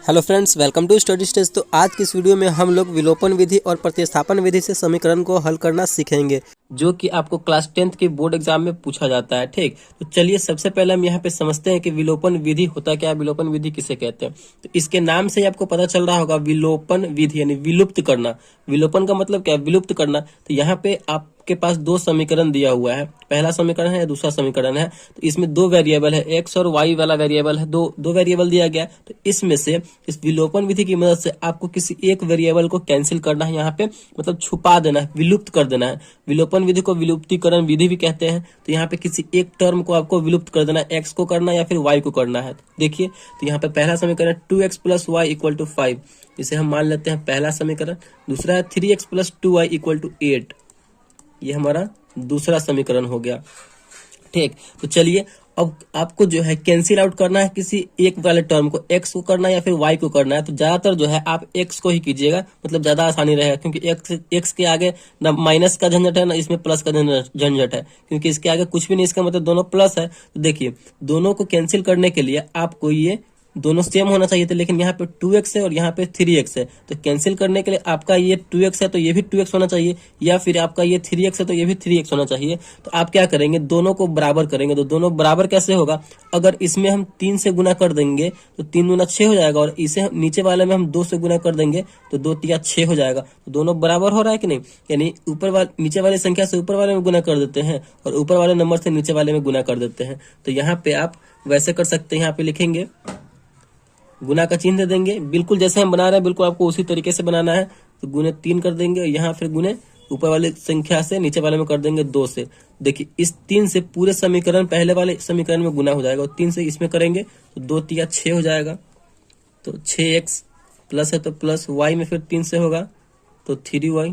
Hello friends, welcome to study stage. तो आज की इस वीडियो में हम लोग विलोपन विधि और प्रतिस्थापन विधि से समीकरण को हल करना सीखेंगे, जो कि आपको क्लास 10th के बोर्ड एग्जाम में पूछा जाता है। ठीक, तो चलिए सबसे पहले हम यहाँ पे समझते हैं कि विलोपन विधि होता क्या है, विलोपन विधि किसे कहते हैं। तो इसके नाम से ही आपको पता चल रहा होगा, विलोपन विधि यानी विलुप्त करना। विलोपन का मतलब क्या है? विलुप्त करना। तो यहाँ पे आपके पास दो समीकरण दिया हुआ है, पहला समीकरण है, दूसरा समीकरण है। तो इसमें दो वेरिएबल है, एक्स और वाई वाला वेरिएबल है, दो वेरिएबल दिया गया। तो इसमें से इस विलोपन विधि की मदद से आपको किसी एक वेरिएबल को कैंसिल करना है, यहाँ पे मतलब छुपा देना है, विलुप्त कर देना है। विलोपन विधि को विलुप्तीकरण विधि भी कहते हैं। तो यहाँ पे किसी एक टर्म को आपको विलुप्त कर देना है, एक्स को करना या फिर वाई को करना है। देखिए, तो यहाँ पे पहला समीकरण 2x plus y equal to 5, इसे हम मान लेते हैं पहला समीकरण। दूसरा है 3x plus 2y equal to 8, ये हमारा दूसरा समीकरण हो गया। ठीक, तो चलिए अब आपको जो है कैंसिल आउट करना है किसी एक वाले टर्म को, एक्स को करना है या फिर वाई को करना है। तो ज्यादातर जो है आप एक्स को ही कीजिएगा, मतलब ज्यादा आसानी रहेगा, क्योंकि एक्स के आगे ना माइनस का झंझट है ना इसमें प्लस का झंझट है, क्योंकि इसके आगे कुछ भी नहीं, इसका मतलब दोनों प्लस है। तो देखिए, दोनों को कैंसिल करने के लिए आपको ये दोनों सेम होना चाहिए थे, लेकिन यहाँ पे 2x है और यहाँ पे 3x है। तो कैंसिल करने के लिए आपका ये 2x है तो ये भी 2x होना चाहिए, या फिर आपका ये 3x है तो ये भी 3x होना चाहिए। तो आप क्या करेंगे, दोनों को बराबर करेंगे। तो दोनों बराबर कैसे होगा? अगर इसमें हम 3 से गुना कर देंगे तो 3 गुना 6 हो जाएगा, और इसे नीचे वाले में हम 2 से गुना कर देंगे तो 2 तिया 6 हो जाएगा। तो दोनों बराबर हो रहा है कि नहीं? यानी ऊपर वाले नीचे वाली संख्या से ऊपर वाले में गुना कर देते हैं और ऊपर वाले नंबर से नीचे वाले में गुना कर देते हैं। तो यहाँ पे आप वैसे कर सकते हैं, यहाँ पे लिखेंगे गुना का चिन्ह दे देंगे, बिल्कुल जैसे हम बना रहे हैं बिल्कुल आपको उसी तरीके से बनाना है। तो गुने 3 कर देंगे, यहाँ फिर गुने ऊपर वाले संख्या से नीचे वाले में कर देंगे 2 से। देखिए, इस 3 से पूरे समीकरण पहले वाले समीकरण में गुना हो जाएगा, और 3 से इसमें करेंगे तो 2 तिया 6 हो जाएगा। तो 6x प्लस है तो प्लस, y में फिर 3 से होगा तो 3y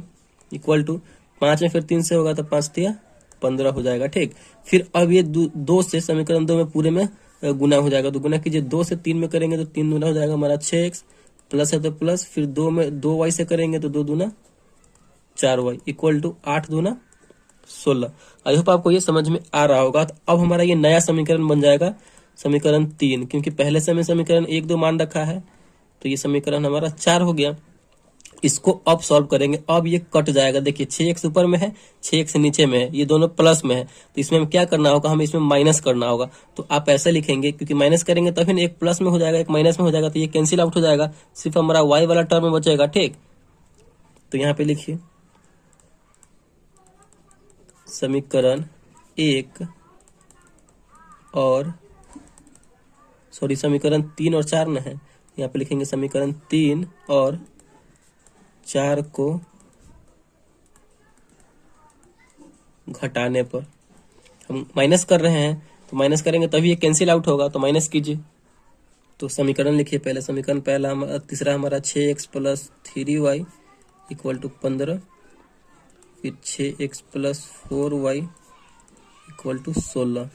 इक्वल टू 5 में फिर 3 से होगा तो 5 तिया 15 हो जाएगा। ठीक, फिर अब ये 2 से समीकरण 2 में पूरे में गुना हो जाएगा। तो गुना कीजिए, 2 से 3 में करेंगे तो 3 दूना हो जाएगा हमारा 6x, प्लस है तो प्लस, फिर 2 में 2y से करेंगे तो 2 दूना 4y इक्वल टू 8 दूना 16। आई होप आपको ये समझ में आ रहा होगा। तो अब हमारा ये नया समीकरण बन जाएगा समीकरण 3, क्योंकि पहले से हमें समीकरण 1 2 मान रखा है, तो ये समीकरण हमारा 4 हो गया। इसको अब सॉल्व करेंगे, अब ये कट जाएगा। देखिए, 6x ऊपर में है, 6x नीचे में है, ये दोनों प्लस में है। तो इसमें हम क्या करना होगा, हमें इसमें माइनस करना होगा। तो आप ऐसे लिखेंगे, क्योंकि माइनस करेंगे तभी ना, एक प्लस में हो जाएगा एक माइनस में हो जाएगा, तो ये कैंसिल आउट हो जाएगा, सिर्फ हमारा y वाला टर्म में बचेगा। ठीक, तो यहाँ पे लिखिए समीकरण 1 और समीकरण 3 और 4 न है, यहाँ पे लिखेंगे समीकरण 3 और 4 को घटाने पर, हम माइनस कर रहे हैं तो माइनस करेंगे तभी ये कैंसिल आउट होगा, तो माइनस कीजिए। तो समीकरण लिखिए, पहले समीकरण पहला तीसरा हमारा 6x plus 3y equal to 15, फिर 6x plus 4y equal to 16।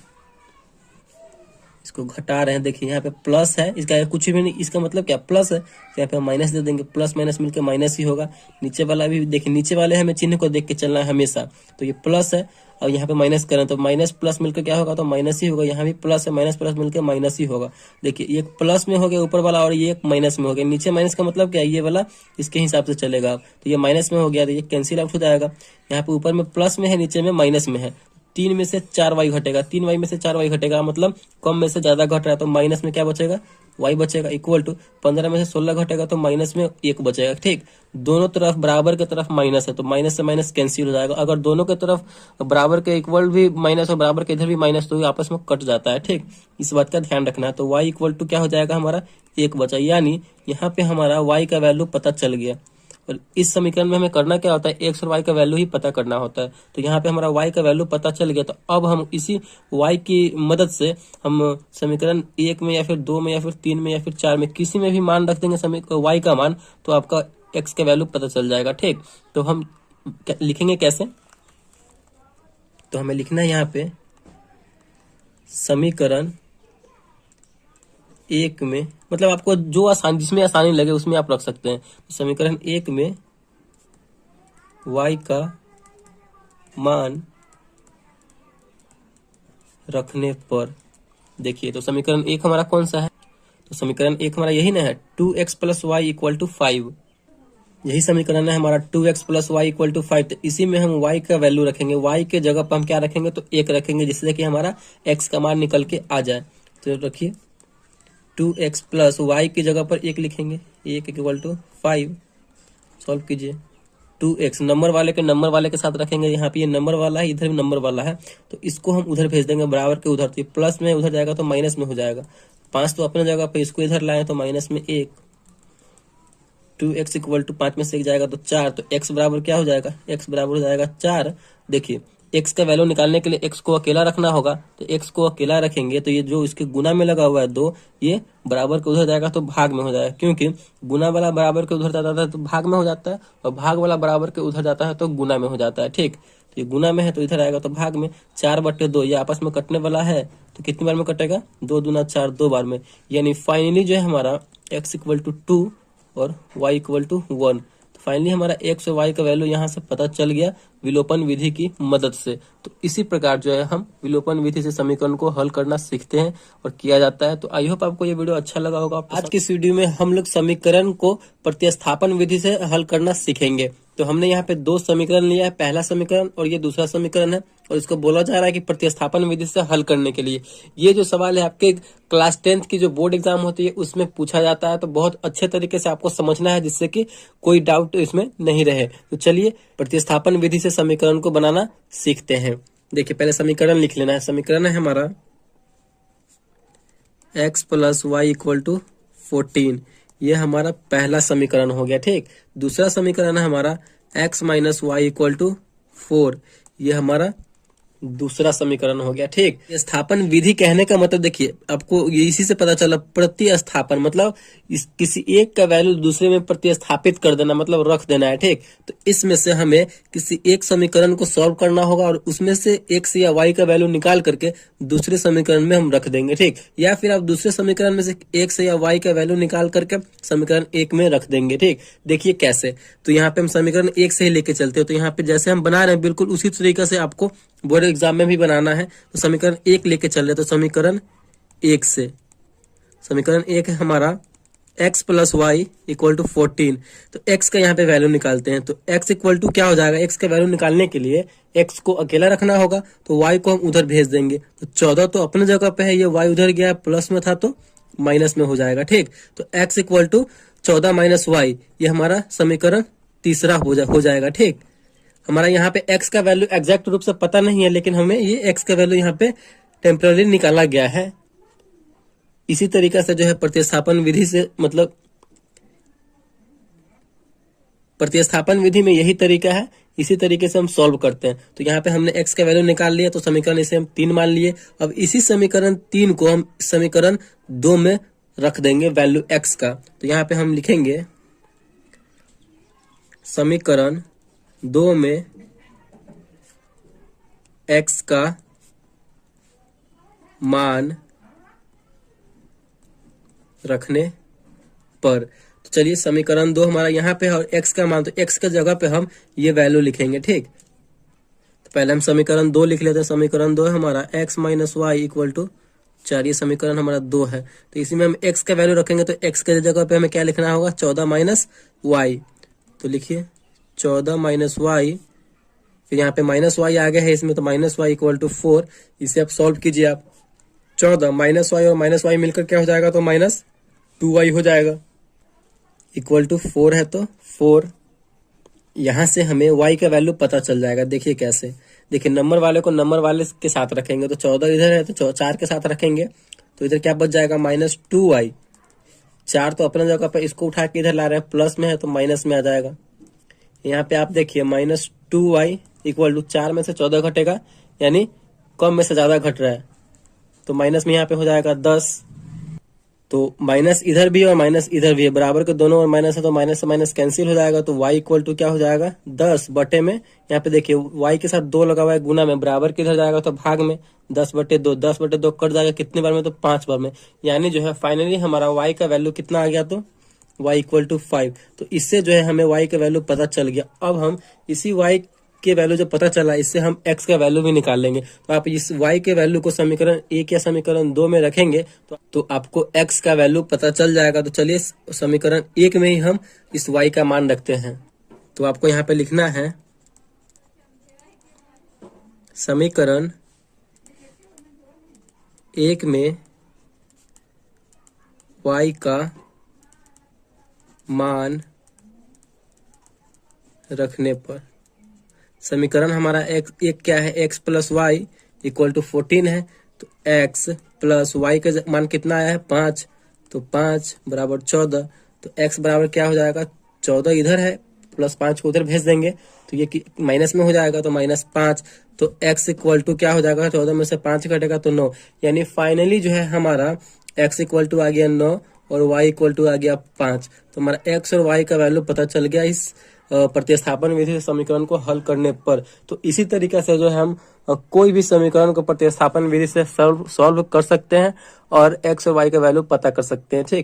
इसको घटा रहे हैं, देखिए यहाँ पे प्लस है, इसका कुछ भी नहीं, इसका मतलब क्या प्लस है, तो यहाँ पे माइनस दे देंगे, प्लस माइनस मिलकर माइनस ही होगा। नीचे वाला भी देखिए, नीचे वाले हमें चिन्ह को देख के चलना है हमेशा। तो ये प्लस है और यहाँ पे माइनस करें तो माइनस प्लस मिलकर क्या होगा, तो माइनस ही होगा। यहाँ भी प्लस है, माइनस प्लस मिलकर माइनस ही होगा। देखिए, ये प्लस में हो गया ऊपर वाला और ये माइनस में हो गया। नीचे माइनस का मतलब क्या है, ये वाला इसके हिसाब से चलेगा। तो ये माइनस में हो गया तो ये कैंसिल आउट हो जाएगा। यहाँ पे ऊपर में प्लस में है, नीचे में माइनस में है। 3 में से 4y घटेगा, 3y में से 4y घटेगा, मतलब कम में से ज्यादा घट रहा है, तो माइनस में क्या बचेगा, y बचेगा इक्वल टू 15 में से 16 घटेगा तो माइनस में 1 बचेगा। ठीक, दोनों तरफ बराबर के तरफ माइनस है तो माइनस से माइनस कैंसिल हो जाएगा। अगर दोनों के तरफ बराबर के इक्वल भी माइनस और बराबर के इधर भी माइनस, तो आपस में कट जाता है। ठीक, इस बात का ध्यान रखना है। तो y इक्वल टू क्या हो जाएगा हमारा 1 बचा, यानी यहाँ पे हमारा y का वैल्यू पता चल गया। और इस समीकरण में हमें करना क्या होता है, एक्स और वाई का वैल्यू ही पता करना होता है। तो यहाँ पे हमारा वाई का वैल्यू पता चल गया। तो अब हम इसी वाई की मदद से हम समीकरण 1 में या फिर 2 में या फिर 3 में या फिर 4 में किसी में भी मान रख देंगे वाई का मान, तो आपका एक्स का वैल्यू पता चल जाएगा। ठीक, तो हम लिखेंगे कैसे, तो हमें लिखना है यहाँ पे समीकरण 1 में, मतलब आपको जो आसान जिसमें आसानी लगे उसमें आप रख सकते हैं। तो समीकरण 1 में y का मान रखने पर, देखिए तो समीकरण 1 हमारा कौन सा है, तो समीकरण एक हमारा यही ना है, 2x plus y equal to 5। यही समीकरण है हमारा 2x plus y equal to 5। तो इसी में हम y का वैल्यू रखेंगे, y के जगह पर हम क्या रखेंगे, तो 1 रखेंगे, जिससे कि हमारा x का मान निकल के आ जाए। तो रखिए 2x प्लस वाई की जगह पर 1 लिखेंगे, 1 इक्वल टू 5। सॉल्व कीजिए। 2x नंबर वाले के नंबर वाले के साथ रखेंगे, यहाँ पे ये नंबर वाला है, इधर भी नंबर वाला है, तो इसको हम उधर भेज देंगे बराबर के उधर। तो प्लस में उधर जाएगा तो माइनस में हो जाएगा। 5 तो अपने जगह पे, इसको इधर लाए तो माइनस में 1। 2x इक्वल टू 5 में से 1 जाएगा तो 4। तो x बराबर क्या हो जाएगा, x बराबर हो जाएगा 4। देखिए x का वैल्यू निकालने के लिए x को अकेला रखना होगा, तो x को अकेला रखेंगे तो ये जो इसके गुना में लगा हुआ है 2, ये बराबर के उधर जाएगा तो भाग में हो जाएगा, क्योंकि गुना वाला बराबर के उधर जाता है तो भाग में हो जाता है, और भाग वाला बराबर के उधर जाता है तो गुना में हो जाता है। ठीक, तो ये गुना में है तो इधर आएगा तो भाग में। 4/2 ये आपस में कटने वाला है, तो कितनी बार में कटेगा, 2 दूना 4, 2 बार में। यानी फाइनली जो है हमारा x इक्वल टू 2 और y इक्वल टू 1। तो फाइनली हमारा x और y का वैल्यू यहाँ से पता चल गया विलोपन विधि की मदद से। तो इसी प्रकार जो है हम विलोपन विधि से समीकरण को हल करना सीखते हैं और किया जाता है। तो आई होप आपको ये वीडियो अच्छा लगा होगा। आज की इस वीडियो में हम लोग समीकरण को प्रतिस्थापन विधि से हल करना सीखेंगे। तो हमने यहाँ पे 2 समीकरण लिया है, पहला समीकरण और ये दूसरा समीकरण है, और इसको बोला जा रहा है कि प्रतिस्थापन विधि से हल करने के लिए। ये जो सवाल है आपके क्लास 10th की जो बोर्ड एग्जाम होती है उसमें पूछा जाता है, तो बहुत अच्छे तरीके से आपको समझना है, जिससे कि कोई डाउट इसमें नहीं रहे। तो चलिए प्रतिस्थापन विधि से समीकरण को बनाना सीखते हैं। देखिए पहले समीकरण लिख लेना है। समीकरण है हमारा x plus y equal to 14, ये हमारा पहला समीकरण हो गया। ठीक, दूसरा समीकरण है हमारा x minus y equal to 4, ये हमारा दूसरा समीकरण हो गया। ठीक, स्थापन विधि कहने का मतलब देखिए आपको ये इसी से पता चला, प्रतिस्थापन मतलब इस किसी एक का वैल्यू दूसरे में प्रतिस्थापित कर देना, मतलब रख देना है। ठीक, तो इसमें से हमें किसी एक समीकरण को सॉल्व करना होगा और उसमें से x या y का वैल्यू निकाल करके दूसरे समीकरण में हम रख देंगे। ठीक, या फिर आप दूसरे समीकरण में से x या y का वैल्यू निकाल करके समीकरण 1 में रख देंगे। ठीक, देखिए कैसे। तो यहाँ पे हम समीकरण 1 से ही लेके चलते हैं। तो यहाँ पे जैसे हम बना रहे हैं बिल्कुल उसी तरीके से आपको बोर्ड एग्जाम में भी बनाना है। तो समीकरण 1 लेके चल रहे, तो समीकरण 1 से समीकरण 1 है हमारा x plus y equal to 14। तो x का यहाँ पे वैल्यू निकालते हैं। तो x इक्वल टू क्या हो जाएगा, x का वैल्यू निकालने के लिए x को अकेला रखना होगा, तो y को हम उधर भेज देंगे। तो 14 तो अपने जगह पे है, ये y उधर गया प्लस में था तो माइनस में हो जाएगा। ठीक, तो x equal to 14 minus y, ये हमारा समीकरण तीसरा हो जाएगा। ठीक, हमारा यहाँ पे x का वैल्यू एग्जैक्ट रूप से पता नहीं है, लेकिन हमें ये x का वैल्यू यहाँ पे टेम्पररी निकाला गया है। इसी तरीके से जो है प्रतिस्थापन विधि से, मतलब प्रतिस्थापन विधि में यही तरीका है, इसी तरीके से हम सॉल्व करते हैं। तो यहाँ पे हमने x का वैल्यू निकाल लिया, तो समीकरण इसे हम 3 मान लिए। अब इसी समीकरण 3 को हम समीकरण 2 में रख देंगे वैल्यू x का। तो यहाँ पे हम लिखेंगे समीकरण 2 में x का मान रखने पर। तो चलिए समीकरण 2 हमारा यहाँ पे है और x का मान, तो x के जगह पे हम ये वैल्यू लिखेंगे। ठीक, तो पहले हम समीकरण 2 लिख लेते हैं। समीकरण 2 है हमारा x minus y equal to 4, ये समीकरण हमारा 2 है। तो इसी में हम x का वैल्यू रखेंगे, तो x के जगह पे हमें क्या लिखना होगा, 14 माइनस वाई। तो लिखिए 14 माइनस वाई, फिर यहाँ पे माइनस वाई आ गया है इसमें, तो माइनस वाई इक्वल टू 4। इसे आप सॉल्व कीजिए। आप 14 माइनस वाई और माइनस वाई मिलकर क्या हो जाएगा, तो माइनस 2y हो जाएगा, इक्वल टू 4 है तो 4। यहाँ से हमें y का वैल्यू पता चल जाएगा। देखिए कैसे, देखिए नंबर वाले को नंबर वाले के साथ रखेंगे, तो 14 इधर है तो 4 के साथ रखेंगे, तो इधर क्या बच जाएगा, माइनस 2y। 4 तो अपने जगह पर, इसको उठा के इधर ला रहे हैं, प्लस में है तो माइनस में आ जाएगा। यहाँ पे आप देखिए माइनस 2y इक्वल टू 4 में से 14 घटेगा, यानी कम में से ज्यादा घट रहा है, तो माइनस में यहाँ पे हो जाएगा 10। तो माइनस इधर भी और माइनस इधर भी है, बराबर के दोनों और माइनस है, तो माइनस से माइनस कैंसिल हो जाएगा। तो y इक्वल टू क्या हो जाएगा, 10 बटे में, यहाँ पे देखिए y के साथ 2 लगा हुआ है गुना में, बराबर के इधर जाएगा तो भाग में, 10/2, 10/2 कट जाएगा कितने बार में, तो 5 बार में। यानी जो है फाइनली हमारा y का वैल्यू कितना आ गया, तो y इक्वल टू 5। तो इससे जो है हमें y का वैल्यू पता चल गया। अब हम इसी y के वैल्यू जब पता चला, इससे हम x का वैल्यू भी निकाल लेंगे। तो आप इस y के वैल्यू को समीकरण 1 या समीकरण 2 में रखेंगे तो आपको x का वैल्यू पता चल जाएगा। तो चलिए समीकरण 1 में ही हम इस y का मान रखते हैं। तो आपको यहाँ पे लिखना है समीकरण 1 में y का मान रखने पर, समीकरण हमारा एक क्या है, x plus y equal to 14 है। तो x प्लस वाई का मान कितना आया है, 5। तो 5 बराबर 14। तो x बराबर क्या हो जाएगा, 14 इधर है, प्लस 5 को उधर भेज देंगे तो ये माइनस में हो जाएगा, तो -5। तो x इक्वल टू क्या हो जाएगा, 14 में से 5 कटेगा तो 9। यानी फाइनली जो है हमारा x इक्वल टू आ गया 9 और y इक्वल टू आ गया 5। तो हमारा x और y का वैल्यू पता चल गया इस प्रतिस्थापन विधि से समीकरण को हल करने पर। तो इसी तरीके से जो है हम कोई भी समीकरण को प्रतिस्थापन विधि से सॉल्व कर सकते हैं और x और y का वैल्यू पता कर सकते हैं। ठीक।